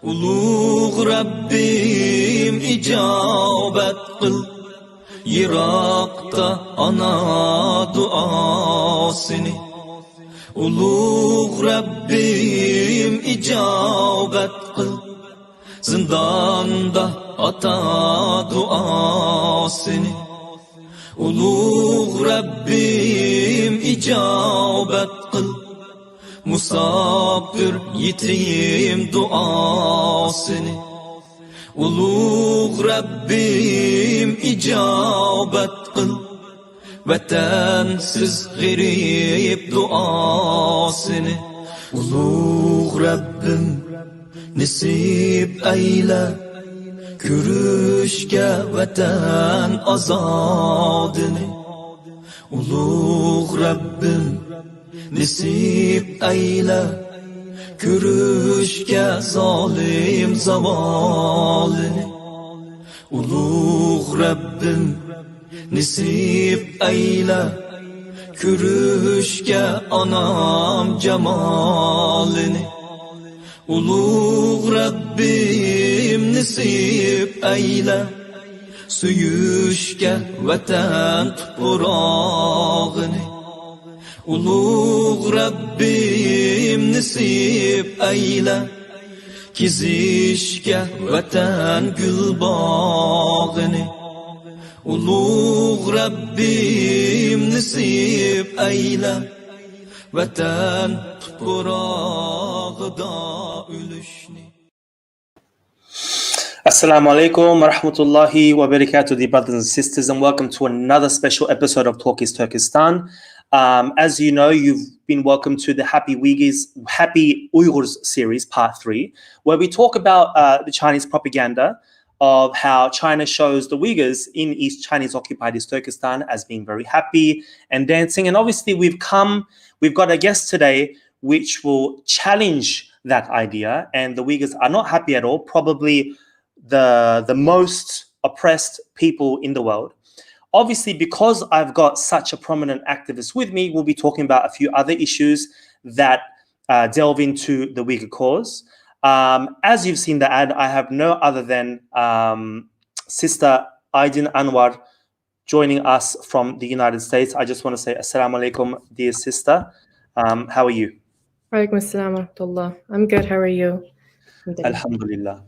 Ulug' Rabbim icabet qil, Yiroqda ana duosini. Ulug' Rabbim icabet qil, Zindanda ata duosini. Ulug' Rabbim icabet qil, Musafir yetim duasini. Ulug' Rabbim icabet qil, Vatansiz g'arib duasini. Ulug' Rabbim nasib ayla, Ko'rishga vatan azodini. Ulug' Rabbim nasib ayla, Ko'rishga zolim zavolini. Ulug' Rabbim nasib ayla, Ko'rishga onam jamolini. Ulug' Rabbim nasib ayla, Suyishga vatan tuprog'ini. Ulug' Rabbim nasib ayla, Kezishga vatan gulbog'ini. Ulug' Rabbim nasib ayla, Vatan tuprog'ida o'lishni. Assalamu alaikum wa rahmatullahi wa barakatuh, dear brothers and sisters, and welcome to another special episode of Talk is Turkestan. As you know, you've been welcome to the Happy Uyghurs series, part 3, where we talk about the Chinese propaganda of how China shows the Uyghurs in East Chinese occupied East Turkestan as being very happy and dancing. And obviously we've got a guest today which will challenge that idea. And the Uyghurs are not happy at all, probably the most oppressed people in the world. Obviously, because I've got such a prominent activist with me, we'll be talking about a few other issues that delve into the Uyghur cause. As you've seen the ad, I have no other than Sister Aydin Anwar joining us from the United States. I just want to say Assalamu alaikum, dear sister. How are you? Walaikum assalam wa rahmatullah. I'm good. How are you? Alhamdulillah.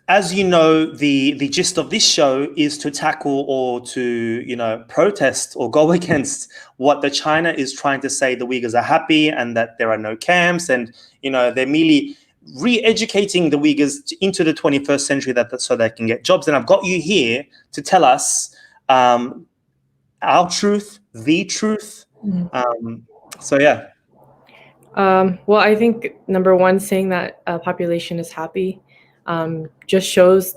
As you know, the gist of this show is to tackle or to, protest or go against what the China is trying to say the Uyghurs are happy and that there are no camps and, they're merely re-educating the Uyghurs into the 21st century so they can get jobs. And I've got you here to tell us our truth, the truth. Well, I think number one, saying that population is happy just shows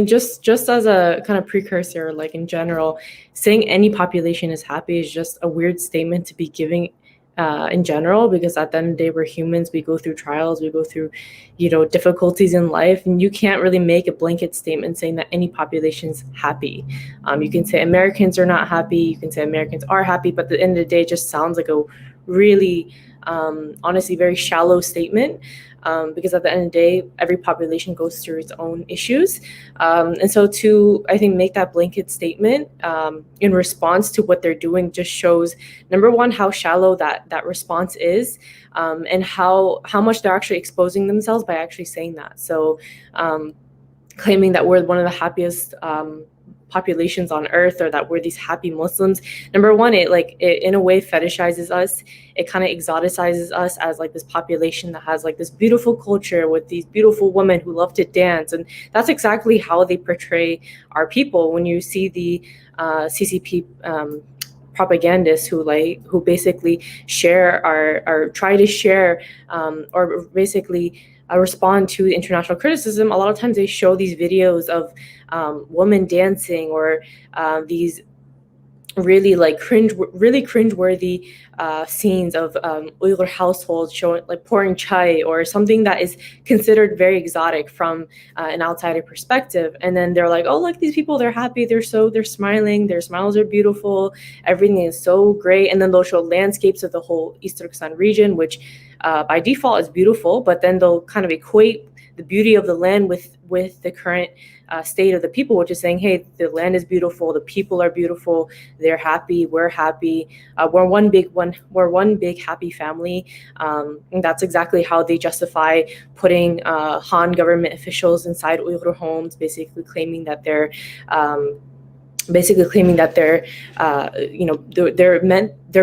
just as a kind of precursor, like in general, saying any population is happy is just a weird statement to be giving in general, because at the end of the day, we're humans. We go through trials, we go through, difficulties in life, and you can't really make a blanket statement saying that any population is happy. You can say Americans are not happy, you can say Americans are happy, but at the end of the day, it just sounds like a really honestly very shallow statement, because at the end of the day, every population goes through its own issues, and so to, I think, make that blanket statement in response to what they're doing just shows, number one, how shallow that response is, and how much they're actually exposing themselves by actually saying that. So claiming that we're one of the happiest populations on earth, or that we're these happy Muslims. Number one, it in a way fetishizes us. It kind of exoticizes us as like this population that has like this beautiful culture with these beautiful women who love to dance, and that's exactly how they portray our people. When you see the CCP propagandists who basically share or try to share or basically respond to international criticism, a lot of times they show these videos of women dancing, or these really like cringeworthy scenes of Uyghur households showing like pouring chai or something that is considered very exotic from an outsider perspective, and then they're like, oh, look, these people, they're happy, they're smiling, their smiles are beautiful, everything is so great, and then they'll show landscapes of the whole East Turkestan region, which by default is beautiful, but then they'll kind of equate the beauty of the land with the current state of the people, which is saying, hey, the land is beautiful, the people are beautiful, they're happy, we're happy, we're one big happy family. And that's exactly how they justify putting Han government officials inside Uyghur homes, basically claiming that they're they're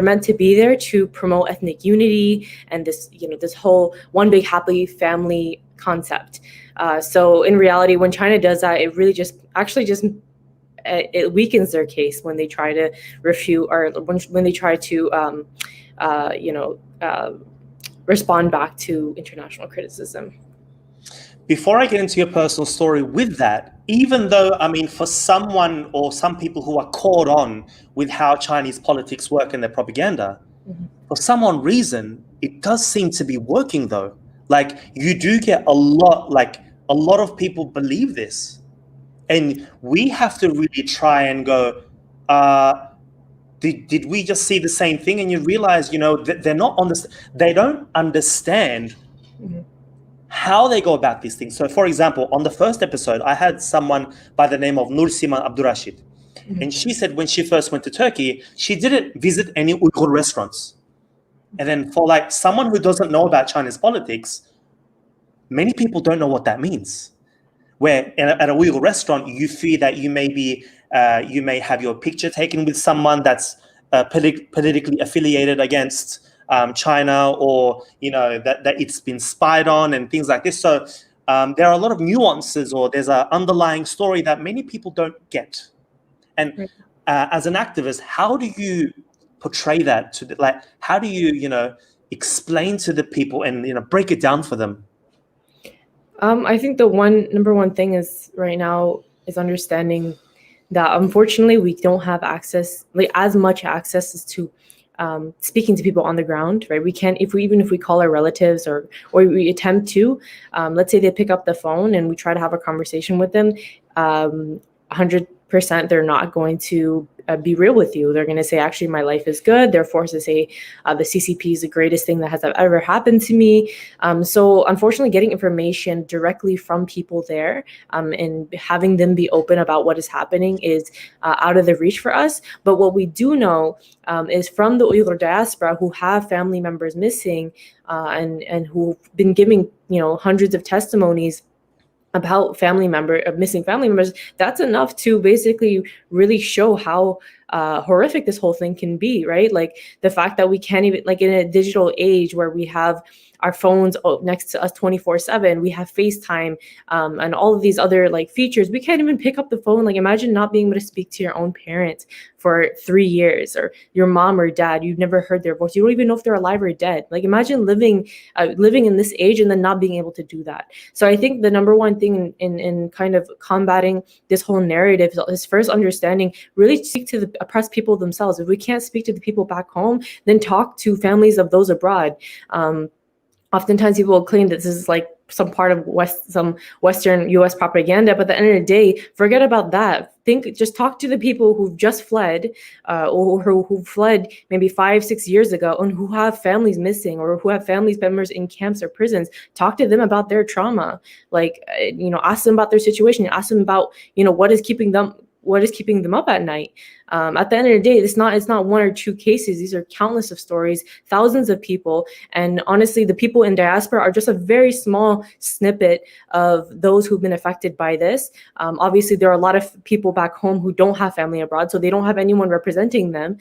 meant to be there to promote ethnic unity and this whole one big happy family concept. So in reality, when China does that, it really just it weakens their case when they try to refute, or when they try to respond back to international criticism. Before I get into your personal story with that, even though, I mean, for someone or some people who are caught on with how Chinese politics work and their propaganda, for some odd reason, it does seem to be working though. Like, you do get a lot of people believe this. And we have to really try and go, did we just see the same thing? And you realize, they're not on this, they don't understand how they go about these things. So, for example, on the first episode, I had someone by the name of Nursima Abdurrashid. And she said when she first went to Turkey, she didn't visit any Uyghur restaurants. And then for like someone who doesn't know about Chinese politics, many people don't know what that means. Where at a Uyghur restaurant, you feel that you may have your picture taken with someone that's politically affiliated against China, or that it's been spied on and things like this. So there are a lot of nuances, or there's an underlying story that many people don't get. And as an activist, how do you portray that how do you explain to the people and break it down for them? I think the number one thing is right now is understanding that unfortunately we don't have access, like as much access as to speaking to people on the ground, right? We can't, even if we call our relatives or we attempt to, let's say they pick up the phone and we try to have a conversation with them, 100% they're not going to be real with you. They're going to say, actually, my life is good. They're forced to say the CCP is the greatest thing that has ever happened to me. So unfortunately, getting information directly from people there and having them be open about what is happening is out of the reach for us. But what we do know is from the Uyghur diaspora who have family members missing and who've been giving hundreds of testimonies about missing family members, that's enough to basically really show how horrific this whole thing can be, right? Like the fact that we can't even, like in a digital age where we have our phones next to us 24/7, we have FaceTime and all of these other like features, we can't even pick up the phone. Like imagine not being able to speak to your own parents for 3 years, or your mom or dad, you've never heard their voice, you don't even know if they're alive or dead. Like imagine living in this age and then not being able to do that. So I think the number one thing in kind of combating this whole narrative is first understanding, really speak to the oppressed people themselves. If we can't speak to the people back home, then talk to families of those abroad. Oftentimes people will claim that this is like some part of some Western US propaganda, but at the end of the day, forget about that. Just talk to the people who've just fled or who fled maybe 5-6 years ago and who have families missing or who have family members in camps or prisons. Talk to them about their trauma. Like, ask them about their situation. Ask them about, what is keeping them up at night. At the end of the day, it's not one or two cases. These are countless of stories, thousands of people. And honestly, the people in diaspora are just a very small snippet of those who've been affected by this. Obviously, there are a lot of people back home who don't have family abroad, so they don't have anyone representing them.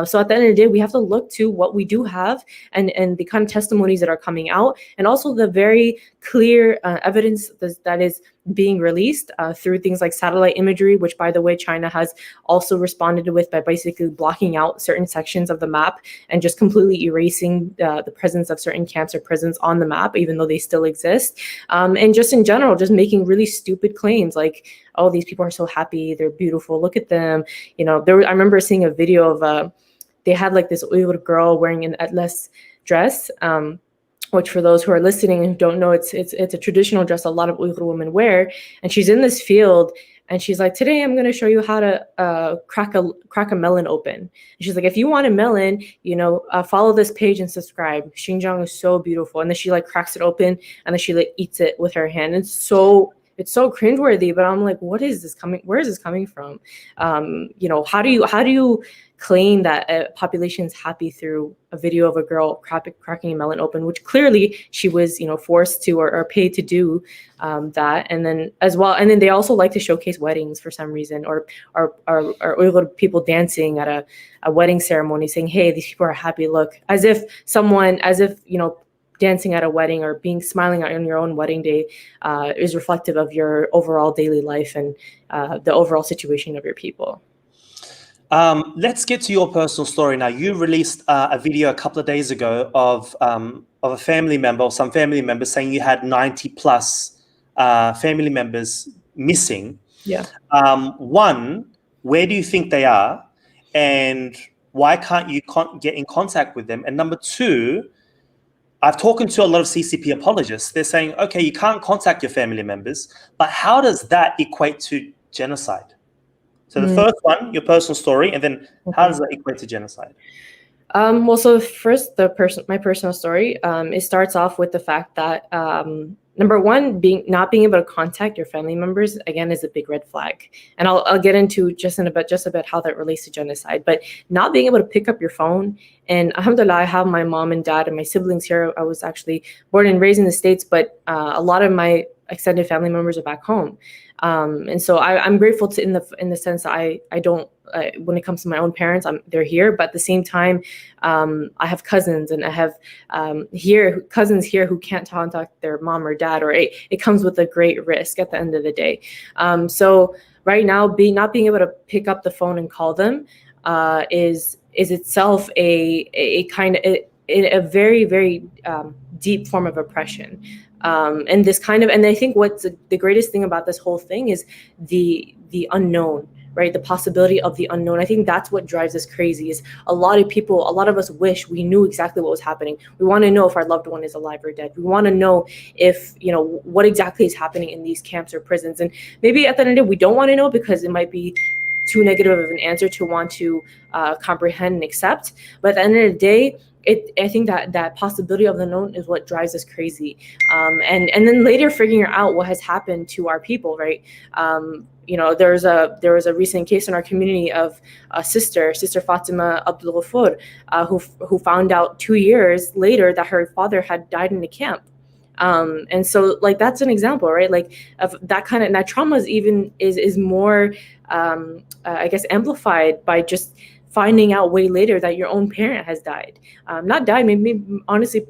So at the end of the day, we have to look to what we do have and the kind of testimonies that are coming out, and also the very clear evidence that is being released through things like satellite imagery, which, by the way, China has also responded responded with by basically blocking out certain sections of the map and just completely erasing the presence of certain camps or prisons on the map, even though they still exist. And just in general, just making really stupid claims like, oh, these people are so happy, they're beautiful, look at them. You know, I remember seeing a video of they had like this Uyghur girl wearing an atlas dress, which for those who are listening and don't know, it's a traditional dress a lot of Uyghur women wear. And she's in this field and she's like, today I'm going to show you how to crack a melon open. And she's like, if you want a melon, you know, follow this page and subscribe. Xinjiang is so beautiful. And then she like cracks it open and then she like eats it with her hand. It's so cringeworthy, but I'm like, where is this coming from? You know, how do you claim that a population is happy through a video of a girl cracking a melon open, which clearly she was, you know, forced to or paid to do that. And then as well, and then they also like to showcase weddings for some reason, or Uyghur people dancing at a wedding ceremony saying, hey, these people are happy, look, as if, you know, dancing at a wedding or smiling on your own wedding day is reflective of your overall daily life and the overall situation of your people. Let's get to your personal story now. You released a video a couple of days ago of a family member or some family members saying you had 90 plus family members missing. Yeah. One, where do you think they are? And why can't you get in contact with them? And number two, I've talked to a lot of CCP apologists. They're saying, okay, you can't contact your family members, but how does that equate to genocide? So the first one, your personal story, and then how does that equate to genocide? Well, so first, my personal story, it starts off with the fact that number one, not being able to contact your family members again is a big red flag, and I'll get into just a bit how that relates to genocide. But not being able to pick up your phone, and alhamdulillah, I have my mom and dad and my siblings here. I was actually born and raised in the States, but a lot of my extended family members are back home. And so I'm grateful in the sense that I don't when it comes to my own parents, they're here, but at the same time, I have cousins and I have cousins here who can't contact their mom or dad, or it comes with a great risk at the end of the day. So right now, not being able to pick up the phone and call them is itself a kind of a very, very deep form of oppression. And I think what's the greatest thing about this whole thing is the unknown, right? The possibility of the unknown. I think that's what drives us crazy. Is a lot of us wish we knew exactly what was happening. We want to know if our loved one is alive or dead. We want to know if, you know, what exactly is happening in these camps or prisons. And maybe at the end of the day, we don't want to know because it might be too negative of an answer to want to comprehend and accept. But at the end of the day, I think that possibility of the known is what drives us crazy. And then later figuring out what has happened to our people, right? You know, there was a recent case in our community of a sister Fatima Abdul Ghafur, who found out 2 years later that her father had died in a camp. And so like that's an example, right? Like of that kind of, that trauma is more I guess amplified by just finding out way later that your own parent has died. Not died, maybe honestly,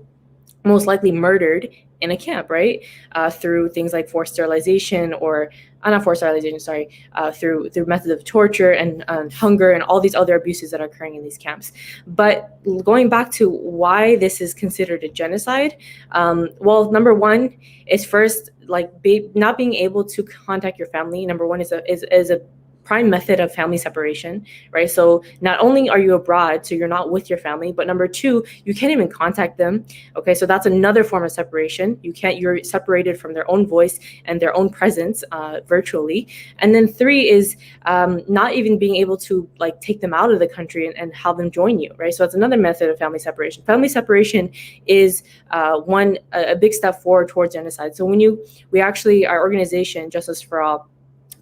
most likely murdered in a camp, right? Through things like forced sterilization or not forced sterilization, sorry, through methods of torture and hunger and all these other abuses that are occurring in these camps. But going back to why this is considered a genocide, well, number one is first, like not being able to contact your family. Number one is a prime method of family separation, right? So not only are you abroad, so you're not with your family, but number two, you can't even contact them. Okay, so that's another form of separation. You're separated from their own voice and their own presence virtually. And then three is not even being able to like take them out of the country and have them join you, right? So that's another method of family separation. Family separation is a big step forward towards genocide. So our organization, Justice for All,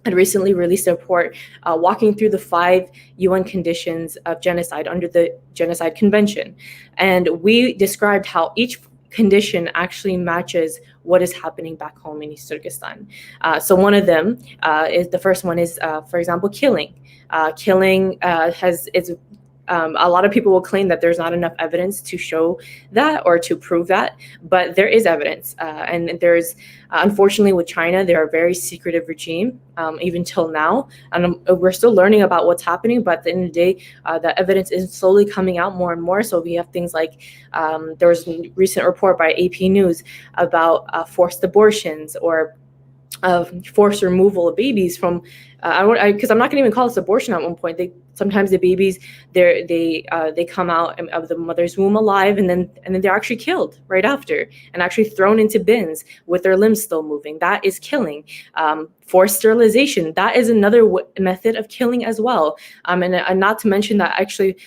had recently released a report walking through the 5 UN conditions of genocide under the Genocide Convention. And we described how each condition actually matches what is happening back home in East Turkestan. So one of them is, the first one is, for example, killing. Killing is a lot of people will claim that there's not enough evidence to show that or to prove that, but there is evidence. And there's, unfortunately, with China, they're a very secretive regime, even till now. And we're still learning about what's happening, but at the end of the day, the evidence is slowly coming out more and more. So we have things like, there was a recent report by AP News about forced abortions or forced removal of babies from, because I'm not going to even call this abortion at one point. Sometimes the babies, they come out of the mother's womb alive, and then they're actually killed right after, and actually thrown into bins with their limbs still moving. That is killing. Forced sterilization, that is another method of killing as well. And not to mention that actually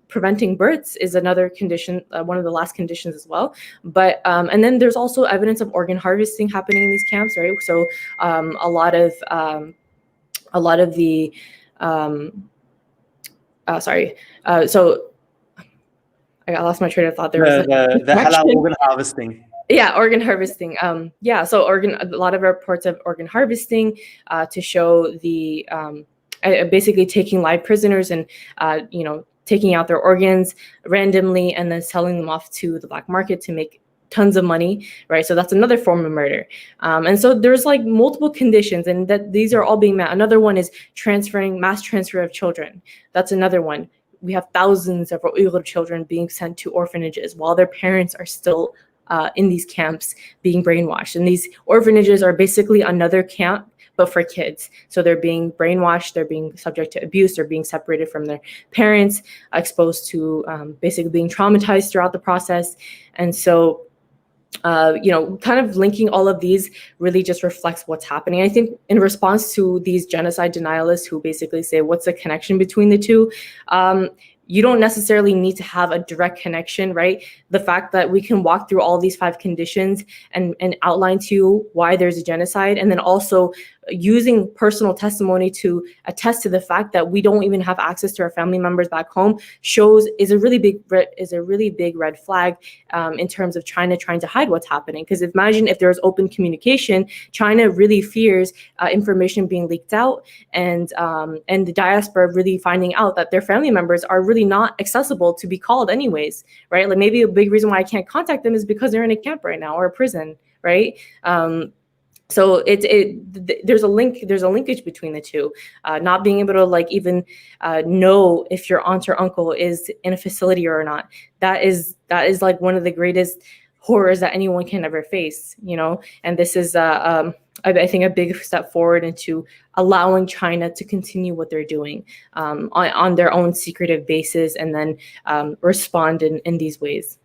preventing births is another condition, one of the last conditions as well. But and then there's also evidence of organ harvesting happening in these camps, right? So a lot of the so I lost my train of thought. There was the halal organ harvesting. Yeah, organ harvesting. So a lot of reports of organ harvesting to show the basically taking live prisoners and taking out their organs randomly and then selling them off to the black market to make tons of money, right? So that's another form of murder. And so there's like multiple conditions, and that these are all being met. Another one is mass transfer of children. That's another one. We have thousands of Uyghur children being sent to orphanages while their parents are still in these camps being brainwashed. And these orphanages are basically another camp, but for kids. So they're being brainwashed, they're being subject to abuse, they're being separated from their parents, exposed to basically being traumatized throughout the process. And so kind of linking all of these really just reflects what's happening. I think in response to these genocide denialists who basically say, what's the connection between the two? You don't necessarily need to have a direct connection, right? The fact that we can walk through all these 5 conditions and outline to you why there's a genocide, and then also using personal testimony to attest to the fact that we don't even have access to our family members back home is a really big red flag in terms of China trying to hide what's happening. Because imagine if there's open communication, China really fears information being leaked out, and the diaspora really finding out that their family members are really not accessible to be called anyways, right? Like maybe a big reason why I can't contact them is because they're in a camp right now or a prison, right? So there's a linkage between the two. Not being able to even know if your aunt or uncle is in a facility or not. That is like one of the greatest horrors that anyone can ever face, And this is I think a big step forward into allowing China to continue what they're doing on their own secretive basis, and then respond in these ways.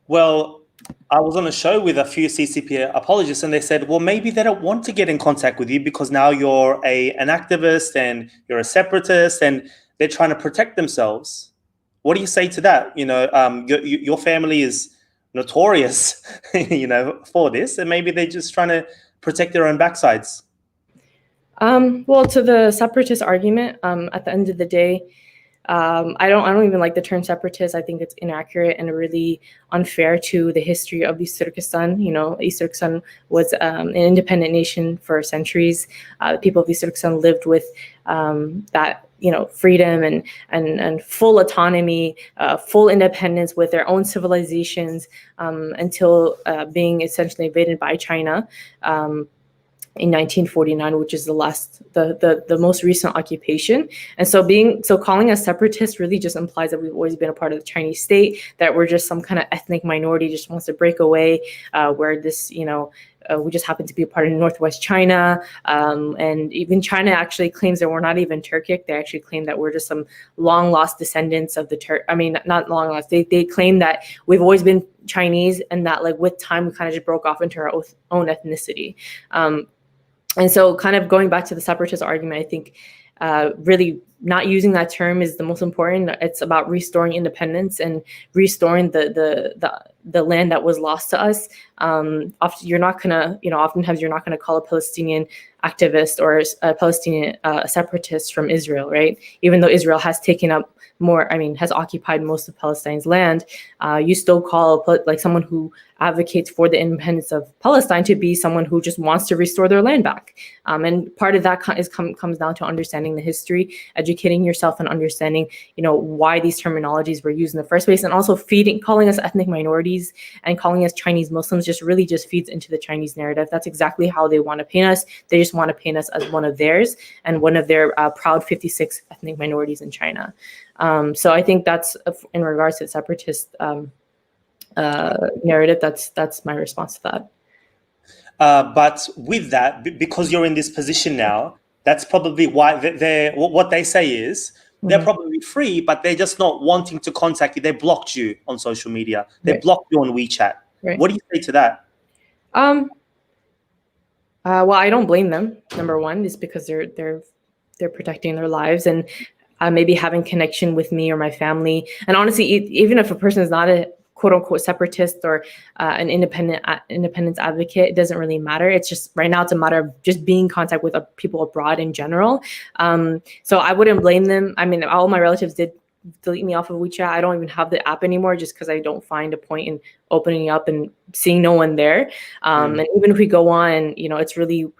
Well, I was on a show with a few CCP apologists, and they said, well, maybe they don't want to get in contact with you because now you're an activist and you're a separatist, and they're trying to protect themselves. What do you say to that? Your family is notorious, for this, and maybe they're just trying to protect their own backsides. Well, to the separatist argument, at the end of the day, I don't even like the term separatist. I think it's inaccurate and really unfair to the history of East Turkestan. East Turkestan was an independent nation for centuries. The people of East Turkestan lived with that freedom and full autonomy, full independence with their own civilizations until being essentially invaded by China. In 1949, which is the most recent occupation. And so calling us separatists really just implies that we've always been a part of the Chinese state, that we're just some kind of ethnic minority just wants to break away, where this, we just happen to be a part of Northwest China. And even China actually claims that we're not even Turkic. They actually claim that we're just some long lost descendants of the not long lost. They claim that we've always been Chinese, and that with time we kind of just broke off into our own ethnicity. And so kind of going back to the separatist argument, I think really not using that term is the most important. It's about restoring independence and restoring the the land that was lost to us. Often you're not gonna, oftentimes you're not gonna call a Palestinian activist or a Palestinian separatist from Israel, right? Even though Israel has taken up has occupied most of Palestine's land, you still call like someone who advocates for the independence of Palestine to be someone who just wants to restore their land back. And part of that comes down to understanding the history, educating yourself, and understanding, why these terminologies were used in the first place, and also calling us ethnic minorities and calling us Chinese Muslims just feeds into the Chinese narrative. That's exactly how they want to paint us. They just want to paint us as one of theirs and one of their proud 56 ethnic minorities in China. So I think that's in regards to the separatist narrative. That's my response to that. But with that, because you're in this position now, that's probably why what they say is they're probably free, but they're just not wanting to contact you. They blocked you on social media. They blocked you on WeChat. Right. What do you say to that? Well, I don't blame them. Number one is because they're protecting their lives and maybe having connection with me or my family. And honestly, even if a person is not a quote unquote separatist or an independence advocate, it doesn't really matter. It's just right now it's a matter of just being in contact with people abroad in general. So I wouldn't blame them. I mean, all my relatives did delete me off of WeChat. I don't even have the app anymore just because I don't find a point in opening up and seeing no one there. And even if we go on, it's really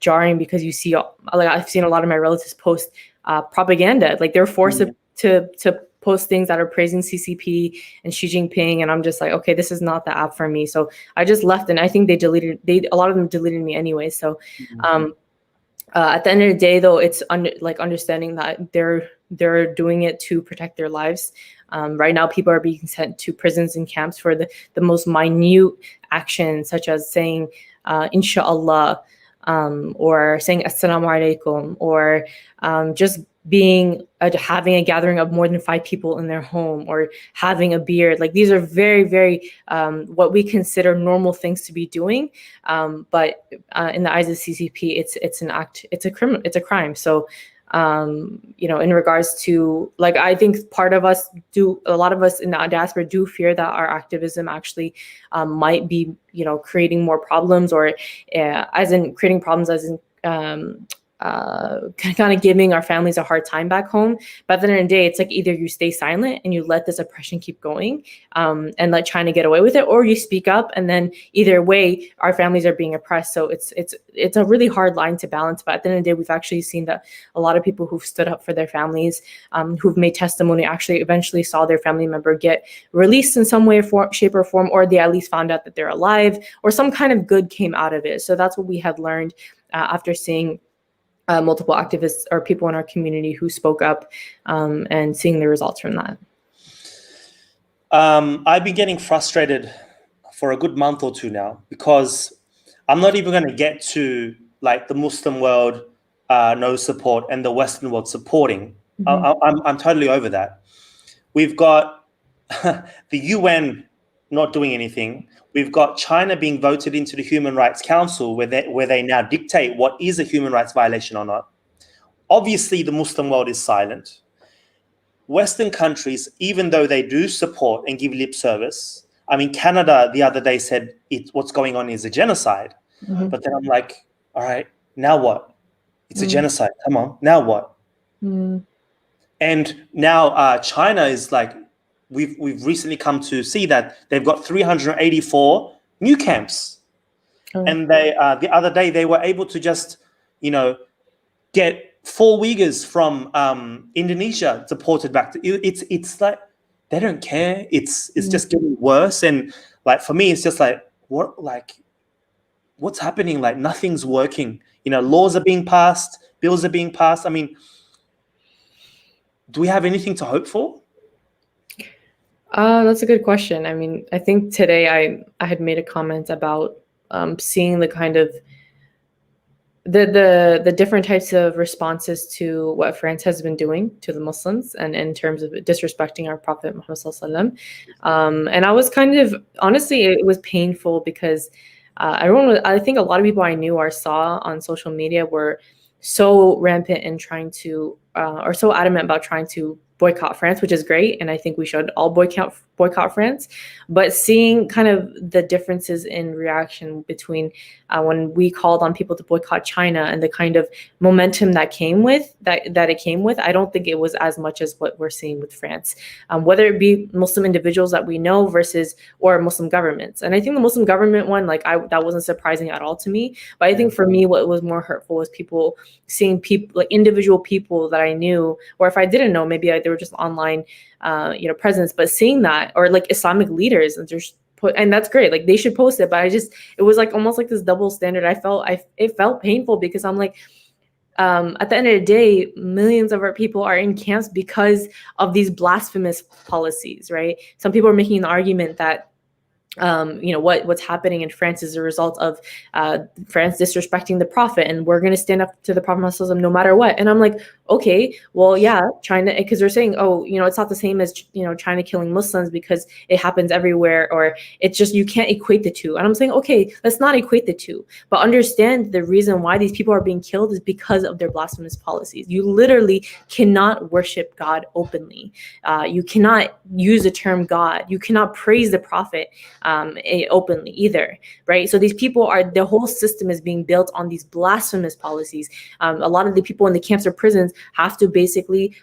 jarring because you see, like I've seen a lot of my relatives post propaganda, like they're forced to post things that are praising CCP and Xi Jinping, and I'm just like, okay, this is not the app for me. So I just left, and I think a lot of them deleted me anyway. So at the end of the day, though, it's understanding that they're doing it to protect their lives. Right now, people are being sent to prisons and camps for the most minute actions, such as saying inshallah, or saying assalamu alaikum, or just having a gathering of more than 5 people in their home, or having a beard. Like these are very, very what we consider normal things to be doing, but in the eyes of CCP, it's an act, it's a crime. So in regards to, like, I think a lot of us in the diaspora do fear that our activism actually might be, creating more problems, or as in creating problems, as in kind of giving our families a hard time back home. But at the end of the day, it's like either you stay silent and you let this oppression keep going and let China get away with it, or you speak up, and then either way, our families are being oppressed. So it's a really hard line to balance. But at the end of the day, we've actually seen that a lot of people who've stood up for their families, who've made testimony, actually eventually saw their family member get released in some way, shape, or form, or they at least found out that they're alive, or some kind of good came out of it. So that's what we have learned after seeing multiple activists or people in our community who spoke up and seeing the results from that. I've been getting frustrated for a good month or two now, because I'm not even going to get to like the Muslim world no support and the Western world supporting. I'm totally over that. We've got the UN not doing anything. We've got China being voted into the Human Rights Council, where they now dictate what is a human rights violation or not. Obviously, the Muslim world is silent. Western countries, even though they do support and give lip service, I mean, Canada the other day said what's going on is a genocide. But then I'm like, all right, now what? It's a genocide. Come on, now what? And now China is like, we've recently come to see that they've got 384 new camps. And they the other day they were able to just, get 4 Uyghurs from Indonesia deported back to it's like they don't care. It's just getting worse. And like for me, it's just like what's happening? Like nothing's working. Laws are being passed, bills are being passed. I mean, do we have anything to hope for? That's a good question. I mean, I think today I had made a comment about seeing the kind of the different types of responses to what France has been doing to the Muslims, and in terms of disrespecting our Prophet Muhammad Sallallahu Alaihi Wasallam. And I was kind of, honestly, it was painful because I think a lot of people I knew or saw on social media were so rampant in trying to, or so adamant about trying to boycott France, which is great. And I think we should all boycott boycott France, but seeing kind of the differences in reaction between when we called on people to boycott China and the kind of momentum that came with that it came with, I don't think it was as much as what we're seeing with France, whether it be Muslim individuals that we know versus or Muslim governments. And I think the Muslim government one, that wasn't surprising at all to me. But I think for me, what was more hurtful was people seeing people, like individual people that I knew, or if I didn't know, maybe they were just online, presence, but seeing that, or like Islamic leaders, and just and that's great, like they should post it, but it was like almost like this double standard. It felt painful because I'm like, at the end of the day, millions of our people are in camps because of these blasphemous policies, right? Some people are making the argument that what's happening in France is a result of France disrespecting the Prophet, and we're going to stand up to the Prophet Muhammad no matter what. And I'm like, okay, well, yeah, China, because they're saying, oh, it's not the same as China killing Muslims because it happens everywhere, or it's just you can't equate the two. And I'm saying, okay, let's not equate the two, but understand the reason why these people are being killed is because of their blasphemous policies. You literally cannot worship God openly. You cannot use the term God. You cannot praise the Prophet openly either, right? So these people the whole system is being built on these blasphemous policies. A lot of the people in the camps or prisons have to basically,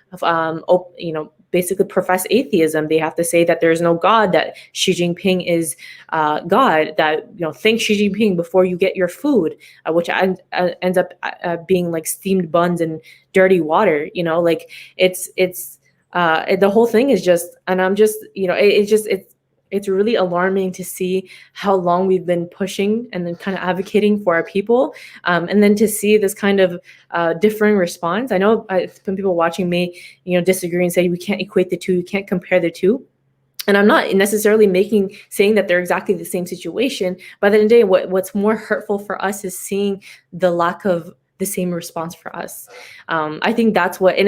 basically profess atheism. They have to say that there is no God, that Xi Jinping is God, that, thank Xi Jinping before you get your food, which ends up being like steamed buns and dirty water, like it's the whole thing is just, and I'm just, it's really alarming to see how long we've been pushing and then kind of advocating for our people. And then to see this kind of differing response. I know some people watching may, disagree and say, we can't equate the two, you can't compare the two. And I'm not necessarily saying that they're exactly the same situation. But at the end of the day, what's more hurtful for us is seeing the lack of the same response for us. I think that's what, and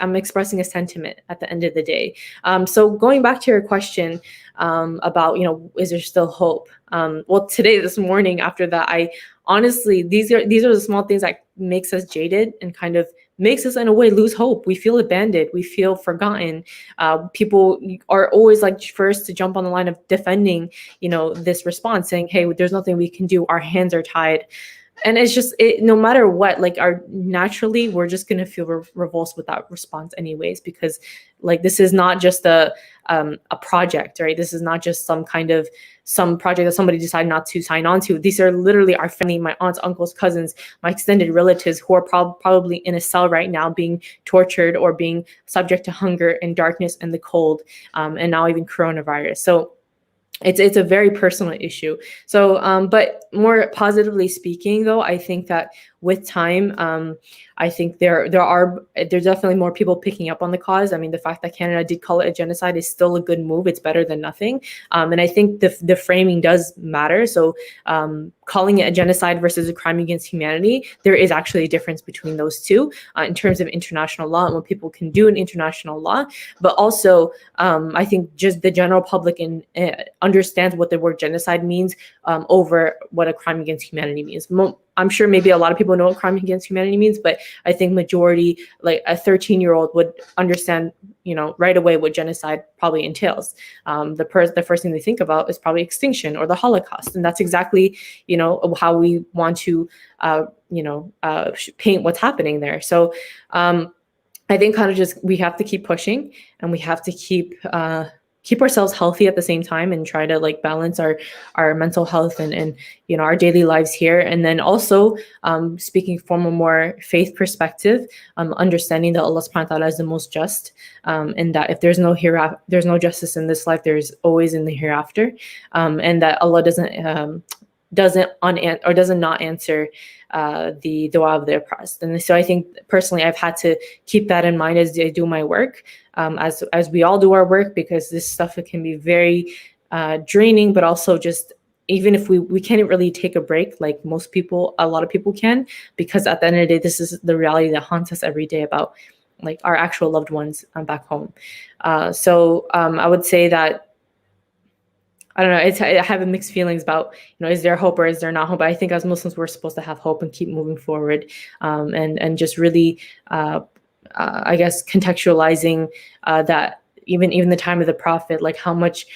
I'm expressing a sentiment at the end of the day. So going back to your question about, is there still hope? Well, this morning after that, I honestly, these are the small things that makes us jaded and kind of makes us in a way lose hope. We feel abandoned. We feel forgotten. People are always like first to jump on the line of defending, this response, saying, hey, there's nothing we can do. Our hands are tied. And it's just, no matter what, like naturally, we're just going to feel revulsed with that response anyways, because like, this is not just a project, right? This is not just some project that somebody decided not to sign on to. These are literally our family, my aunts, uncles, cousins, my extended relatives who are probably in a cell right now being tortured or being subject to hunger and darkness and the cold, and now even coronavirus. So it's a very personal issue. So, but more positively speaking, though, I think that with time, I think there's definitely more people picking up on the cause. I mean, the fact that Canada did call it a genocide is still a good move. It's better than nothing. And I think the framing does matter. So calling it a genocide versus a crime against humanity, there is actually a difference between those two in terms of international law and what people can do in international law. But also, I think just the general public understands what the word genocide means over what a crime against humanity means. I'm sure maybe a lot of people know what crime against humanity means, but I think majority, like a 13-year-old would understand, right away what genocide probably entails. The first thing they think about is probably extinction or the Holocaust. And that's exactly, how we want to, paint what's happening there. So I think kind of just, we have to keep pushing and we have to keep ourselves healthy at the same time and try to like balance our mental health and our daily lives here. And then also speaking from a more faith perspective, understanding that Allah subhanahu wa ta'ala is the most just, and that if there's no justice in this life, there's always in the hereafter, and that Allah doesn't not answer the dua of the oppressed. And so I think personally, I've had to keep that in mind as I do my work, as we all do our work, because this stuff, it can be very draining, but also just, even if we can't really take a break like a lot of people can, because at the end of the day, this is the reality that haunts us every day about like our actual loved ones back home. So I would say that, I don't know, I have mixed feelings about, is there hope or is there not hope? But I think as Muslims, we're supposed to have hope and keep moving forward, and just really, I guess, contextualizing that, even the time of the Prophet, like how much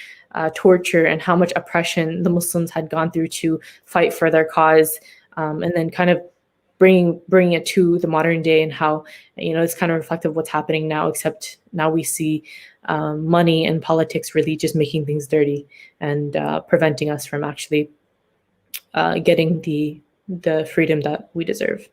torture and how much oppression the Muslims had gone through to fight for their cause, and then kind of bringing it to the modern day, and how, you know, it's kind of reflective of what's happening now, except now we see money and politics really just making things dirty and preventing us from actually getting the freedom that we deserve.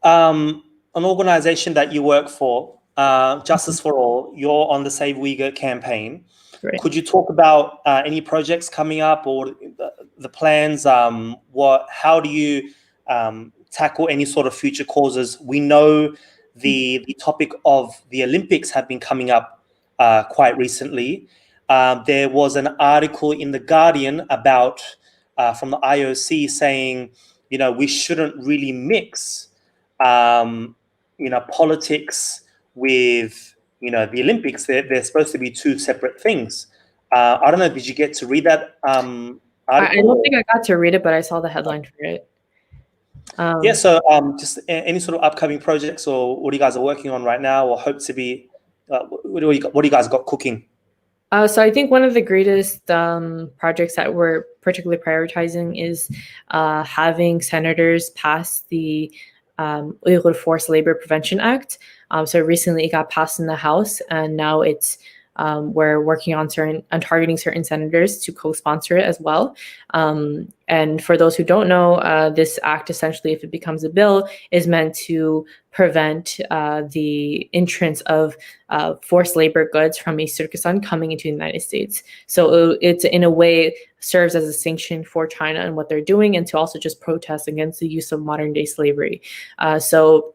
An organization that you work for, Justice for All, you're on the Save Uyghur campaign. Right. Could you talk about any projects coming up or the plans? How do you tackle any sort of future causes? We know the topic of the Olympics have been coming up quite recently. There was an article in The Guardian about from the IOC saying, you know, we shouldn't really mix, you know, politics with, you know, the Olympics. They're supposed to be two separate things. I don't know, did you get to read that article? I don't think I got to read it, but I saw the headline for it. Yeah, so just any sort of upcoming projects or what you guys are working on right now or hope to be, what do you guys got cooking? So I think one of the greatest projects that we're particularly prioritizing is having senators pass the Uyghur Forced Labor Prevention Act. So recently it got passed in the House, and now it's we're working on targeting certain senators to co-sponsor it as well. And for those who don't know, this act essentially, if it becomes a bill, is meant to prevent the entrance of forced labor goods from East Turkestan coming into the United States. So it's in a way serves as a sanction for China and what they're doing, and to also just protest against the use of modern day slavery. So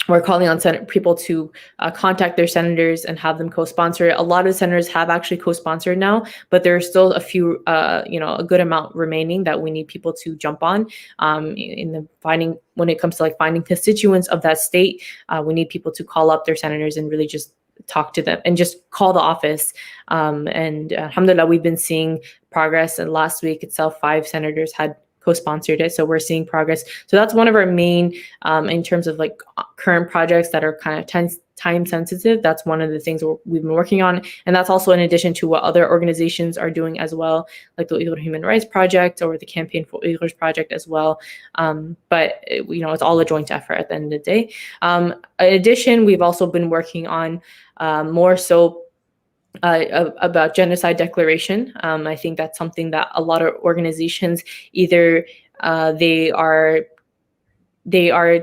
we're calling on people to contact their senators and have them co-sponsor it. A lot of senators have actually co-sponsored now, but there are still a few, a good amount remaining that we need people to jump on. When it comes to like finding constituents of that state, we need people to call up their senators and really just talk to them and just call the office. And alhamdulillah, we've been seeing progress. And last week itself, 5 senators had co-sponsored it, so we're seeing progress. So that's one of our main, in terms of like current projects that are kind of time sensitive. That's one of the things we've been working on, and that's also in addition to what other organizations are doing as well, like the Uyghur Human Rights Project or the Campaign for Uyghurs Project as well. But it's all a joint effort at the end of the day. In addition, we've also been working on more so about genocide declaration. I think that's something that a lot of organizations either they are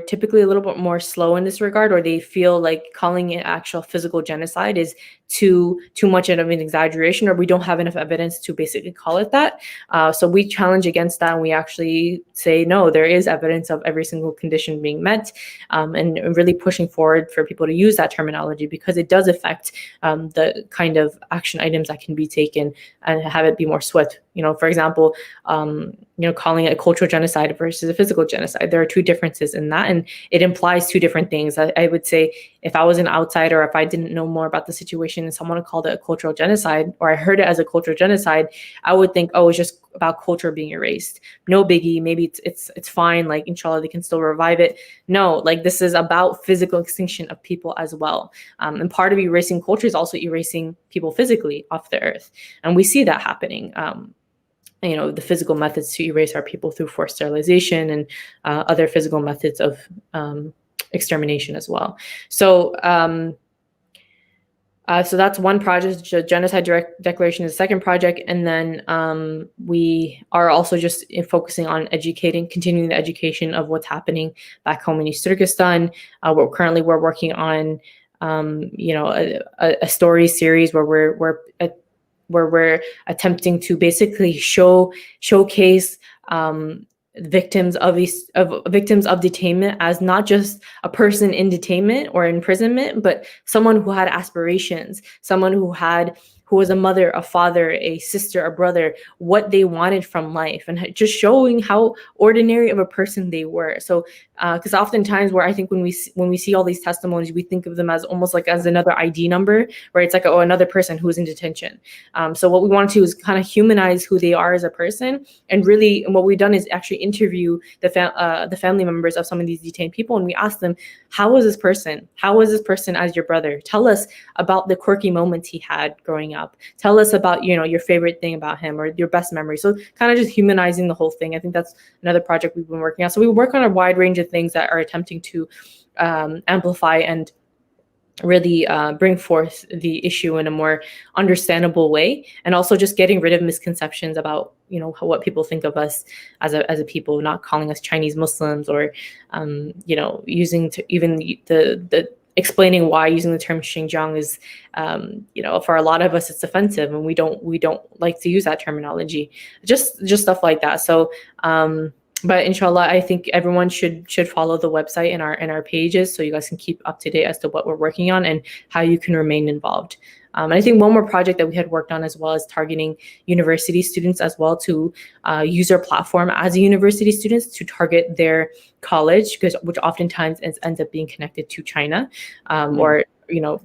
typically a little bit more slow in this regard, or they feel like calling it actual physical genocide is too much of an exaggeration, or we don't have enough evidence to basically call it that. So we challenge against that, and we actually say, no, there is evidence of every single condition being met, and really pushing forward for people to use that terminology, because it does affect the kind of action items that can be taken and have it be more swift. For example, calling it a cultural genocide versus a physical genocide. There are two differences in that, and it implies two different things. I would say if I was an outsider, or if I didn't know more about the situation and someone called it a cultural genocide, or I heard it as a cultural genocide, I would think, oh, it's just about culture being erased. No biggie. Maybe it's fine. Like, inshallah, they can still revive it. No, like, this is about physical extinction of people as well. And part of erasing culture is also erasing people physically off the earth. And we see that happening. The physical methods to erase our people through forced sterilization and other physical methods of extermination as well. So that's one project. Genocide Declaration is the second project. And then we are also just focusing on continuing the education of what's happening back home in East Turkestan. We're working on, a story series where we're attempting to basically showcase victims of detainment as not just a person in detainment or imprisonment, but someone who had aspirations, someone who who was a mother, a father, a sister, a brother, what they wanted from life, and just showing how ordinary of a person they were. So because oftentimes where I think when we see all these testimonies, we think of them as almost like as another ID number, where it's like, oh, another person who's in detention. So what we want to do is kind of humanize who they are as a person, and really, and what we've done is actually interview the family members of some of these detained people, and we ask them, how was this person? How was this person as your brother? Tell us about the quirky moments he had growing up. Tell us about, your favorite thing about him or your best memory. So kind of just humanizing the whole thing. I think that's another project we've been working on. So we work on a wide range of things that are attempting to amplify and really bring forth the issue in a more understandable way, and also just getting rid of misconceptions about what people think of us as a people, not calling us Chinese Muslims, or using even the explaining why using the term Xinjiang is for a lot of us it's offensive, and we don't like to use that terminology, just stuff like that. So but inshallah, I think everyone should follow the website and our pages, so you guys can keep up to date as to what we're working on and how you can remain involved. And I think one more project that we had worked on as well is targeting university students as well, to use our platform as a university students to target their college, which oftentimes ends up being connected to China, or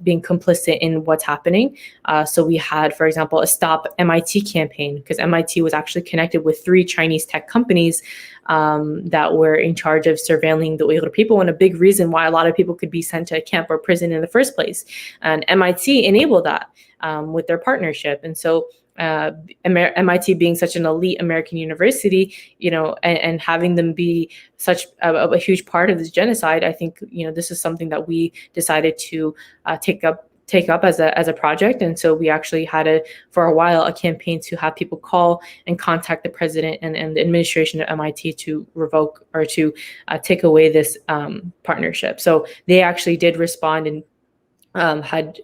being complicit in what's happening. So we had, for example, a Stop MIT campaign, because MIT was actually connected with 3 Chinese tech companies that were in charge of surveilling the Uyghur people, and a big reason why a lot of people could be sent to a camp or prison in the first place. And MIT enabled that with their partnership. And so MIT being such an elite American university, and having them be such a huge part of this genocide, I think, this is something that we decided to take up as a project. And so we actually had for a while a campaign to have people call and contact the president and the administration at MIT to revoke or to take away this partnership. So they actually did respond and had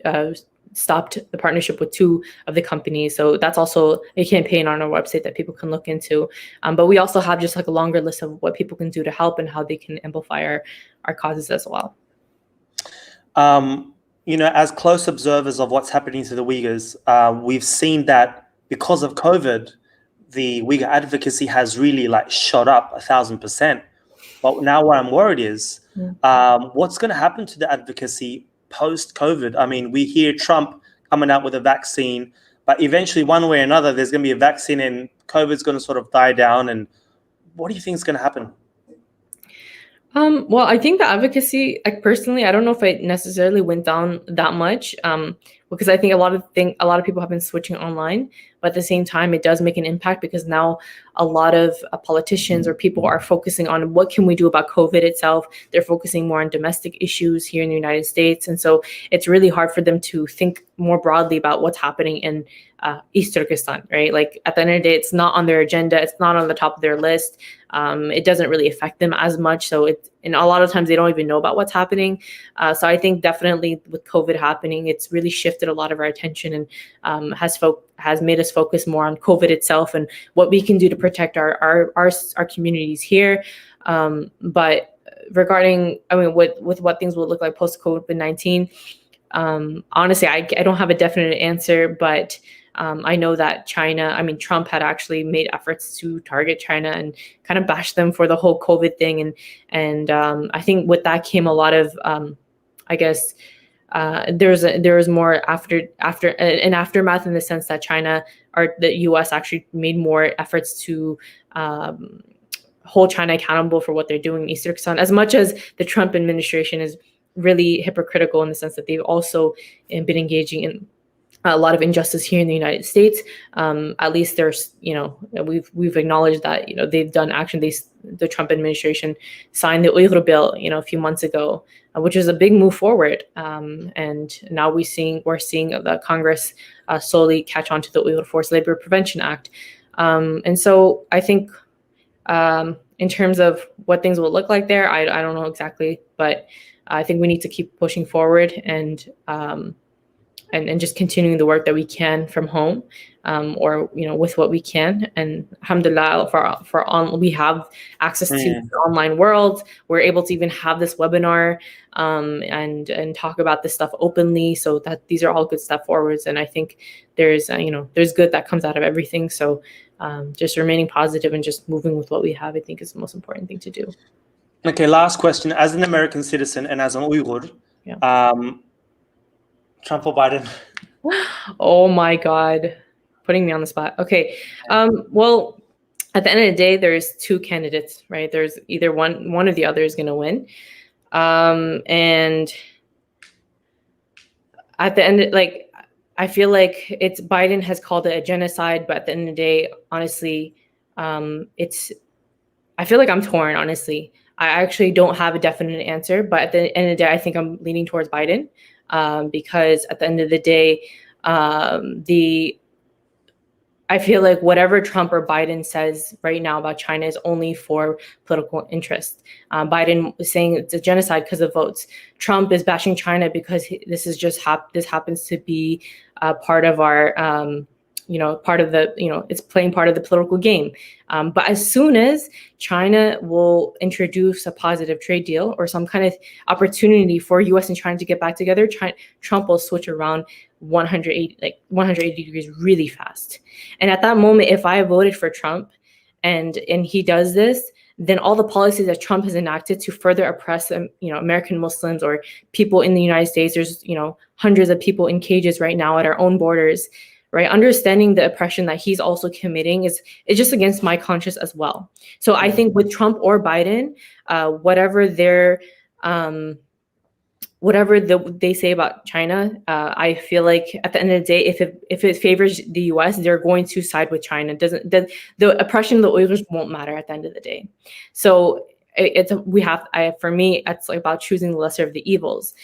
stopped the partnership with 2 of the companies. So that's also a campaign on our website that people can look into. But we also have just like a longer list of what people can do to help and how they can amplify our causes as well. As close observers of what's happening to the Uyghurs, we've seen that because of COVID, the Uyghur advocacy has really shot up 1,000%. But now what I'm worried is, what's going to happen to the advocacy post-COVID? I mean, we hear Trump coming out with a vaccine, but eventually, one way or another, there's going to be a vaccine and COVID's going to sort of die down. And what do you think is going to happen? Well, I think the advocacy, personally, I don't know if it necessarily went down that much, because I think a lot of people have been switching online, but at the same time, it does make an impact, because now a lot of politicians or people are focusing on what can we do about COVID itself. They're focusing more on domestic issues here in the United States. And so it's really hard for them to think more broadly about what's happening in East Turkestan, right? Like at the end of the day, it's not on their agenda. It's not on the top of their list. It doesn't really affect them as much. And a lot of times they don't even know about what's happening. So I think definitely with COVID happening, it's really shifted a lot of our attention and has made us focus more on COVID itself and what we can do to protect our communities here. But regarding, with what things will look like post-COVID-19, honestly, I don't have a definite answer, but I know that Trump had actually made efforts to target China and kind of bash them for the whole COVID thing. And I think with that came a lot of, there was more after an aftermath, in the sense that China or the US actually made more efforts to hold China accountable for what they're doing in East Turkestan, as much as the Trump administration is really hypocritical in the sense that they've also been engaging in a lot of injustice here in the United States. At least there's, we've acknowledged that, they've done action. The Trump administration signed the Uyghur bill, a few months ago, which is a big move forward. And now we're seeing the Congress slowly catch on to the Uyghur Forced Labor Prevention Act. And so I think in terms of what things will look like there, I don't know exactly, but I think we need to keep pushing forward and and just continuing the work that we can from home, or with what we can. And alhamdulillah, we have access to the online world. We're able to even have this webinar, and talk about this stuff openly. So that these are all good step forwards. And I think there's good that comes out of everything. So just remaining positive and just moving with what we have, I think, is the most important thing to do. Okay, last question. As an American citizen and as an Uyghur, Trump or Biden? Oh my God, putting me on the spot. Okay, well, at the end of the day, there's two candidates, right? There's either one or the other is going to win, and at the end, like, I feel like it's Biden has called it a genocide, but at the end of the day, honestly, I feel like I'm torn, honestly. I actually don't have a definite answer, but at the end of the day, I think I'm leaning towards Biden, because at the end of the day, I feel like whatever Trump or Biden says right now about China is only for political interest. Biden is saying it's a genocide because of votes. Trump is bashing China because this happens to be part of our it's playing part of the political game. But as soon as China will introduce a positive trade deal or some kind of opportunity for U.S. and China to get back together, Trump will switch around 180 degrees really fast. And at that moment, if I voted for Trump and he does this, then all the policies that Trump has enacted to further oppress, American Muslims or people in the United States, there's, hundreds of people in cages right now at our own borders, right? Understanding the oppression that he's also committing is just against my conscience as well. So I think with Trump or Biden, whatever they say about China, I feel like at the end of the day, if it favors the U.S., they're going to side with China. The oppression of the Uyghurs won't matter at the end of the day. So for me, it's like about choosing the lesser of the evils.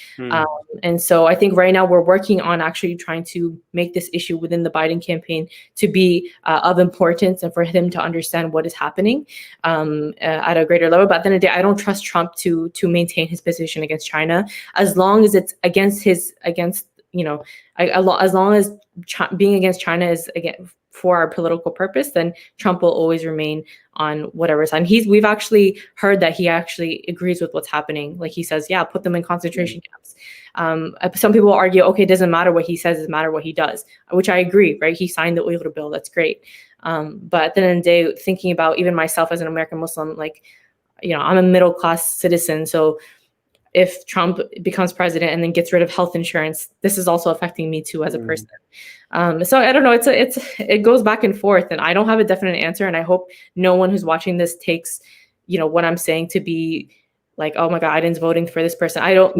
And so I think right now we're working on actually trying to make this issue within the Biden campaign to be of importance and for him to understand what is happening at a greater level. But at the end of the day, I don't trust Trump to maintain his position against China as long as it's as long as being against China is for our political purpose, then Trump will always remain on whatever side. We've actually heard that he actually agrees with what's happening. Like he says, yeah, put them in concentration camps. Some people argue, okay, it doesn't matter what he says, it matters what he does, which I agree, right? He signed the Uyghur bill, that's great. But at the end of the day, thinking about even myself as an American Muslim, I'm a middle-class citizen, so if Trump becomes president and then gets rid of health insurance, this is also affecting me too as a person. So I don't know. It goes back and forth, and I don't have a definite answer. And I hope no one who's watching this takes, what I'm saying to be like, oh my God, Biden's voting for this person. I don't,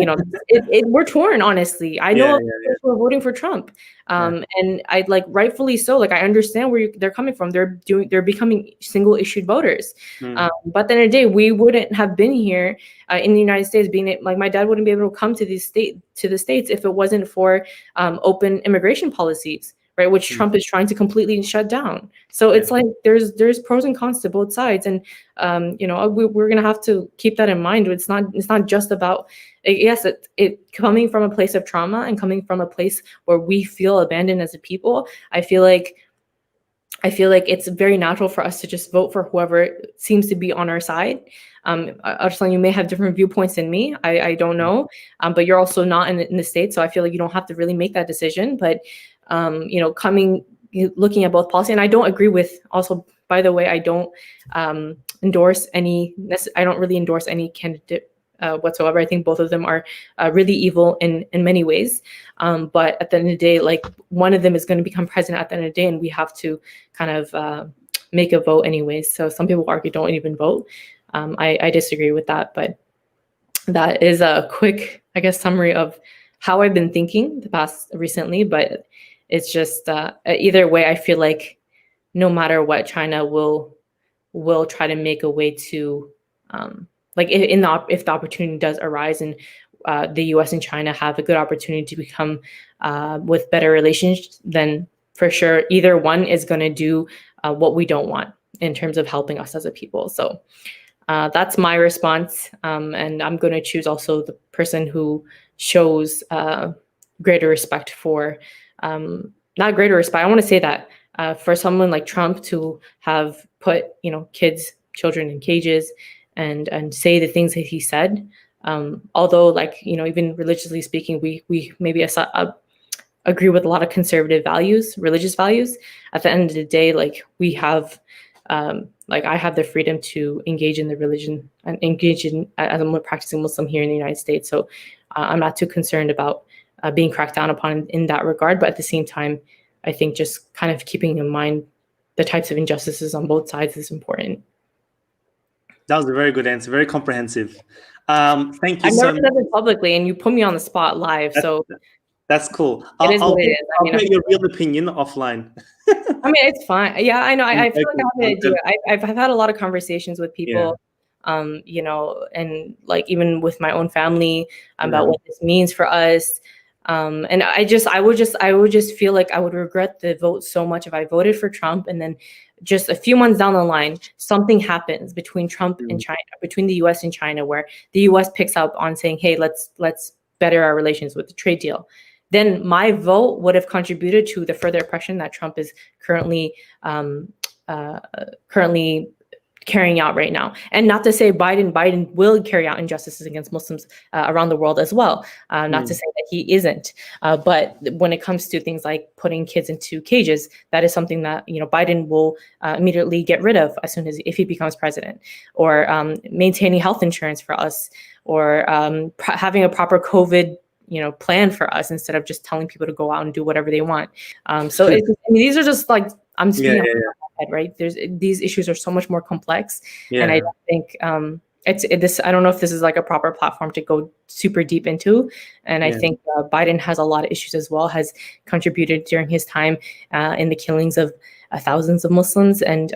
we're torn, honestly. I know people who are voting for Trump, and I rightfully so. Like I understand where they're coming from. They're becoming single issued voters. But then a day we wouldn't have been here in the United States. My dad wouldn't be able to come to the States if it wasn't for open immigration policies, right? Which Trump is trying to completely shut down. So it's like there's pros and cons to both sides, and we're gonna have to keep that in mind. It's not just about it coming from a place of trauma and coming from a place where we feel abandoned as a people. I feel like it's very natural for us to just vote for whoever seems to be on our side. Arslan, you may have different viewpoints than me. I don't know, but you're also not in the States, so I feel like you don't have to really make that decision. But looking at both policy, and I don't agree with also. By the way, I don't endorse any. I don't really endorse any candidate whatsoever. I think both of them are really evil in many ways. But at the end of the day, one of them is going to become president at the end of the day, and we have to kind of make a vote anyways. So some people argue don't even vote. I disagree with that, but that is a quick, summary of how I've been thinking recently. But it's just either way, I feel like no matter what, China will try to make a way to if the opportunity does arise and the U.S. and China have a good opportunity to become with better relations, then for sure either one is going to do what we don't want in terms of helping us as a people. So that's my response, and I'm going to choose also the person who shows greater respect for, not greater respect. I want to say that for someone like Trump to have put, kids, children in cages and say the things that he said, although like, even religiously speaking, we maybe agree with a lot of conservative values, religious values. At the end of the day, like we have, like I have the freedom to engage in the religion and engage in as a practicing Muslim here in the United States. So I'm not too concerned about being cracked down upon in that regard. But at the same time, I think just kind of keeping in mind the types of injustices on both sides is important. That was a very good answer, very comprehensive. Thank you I've so never said it publicly, and you put me on the spot live, so that's cool. it is I'll what it is. I'll get your real opinion offline. I mean, it's fine. Yeah, I know. I feel like I have to do Okay. it. I've had a lot of conversations with people, and like even with my own family about what this means for us. And I would just feel like I would regret the vote so much if I voted for Trump and then just a few months down the line, something happens between Trump and China, between the US and China, where the US picks up on saying, hey, let's better our relations with the trade deal. Then my vote would have contributed to the further oppression that Trump is currently carrying out right now. And not to say Biden will carry out injustices against Muslims around the world as well. Not to say that he isn't. But when it comes to things like putting kids into cages, that is something that Biden will immediately get rid of as soon as if he becomes president. Or maintaining health insurance for us, or having a proper COVID plan for us instead of just telling people to go out and do whatever they want. So these are just like I'm speaking out of my head, right? These issues are so much more complex, and I don't think I don't know if this is like a proper platform to go super deep into. And I think Biden has a lot of issues as well. Has contributed during his time in the killings of thousands of Muslims, and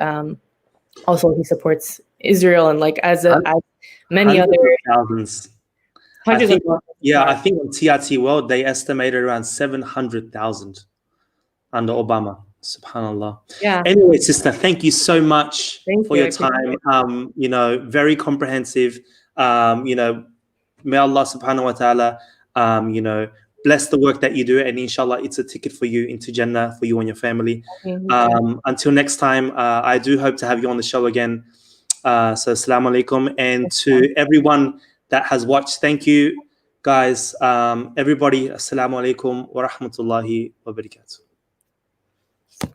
also he supports Israel and like as many other thousands. I think on TRT World they estimated around 700,000 under Obama. Subhanallah. Yeah. Anyway, sister, thank you so much for your time. Very comprehensive. May Allah subhanahu wa ta'ala, bless the work that you do, and inshallah it's a ticket for you into Jannah for you and your family. Until next time, I do hope to have you on the show again. So assalamu alaikum, and to everyone that has watched, thank you guys. Everybody, assalamu alaikum wa rahmatullahi wa barakatuh.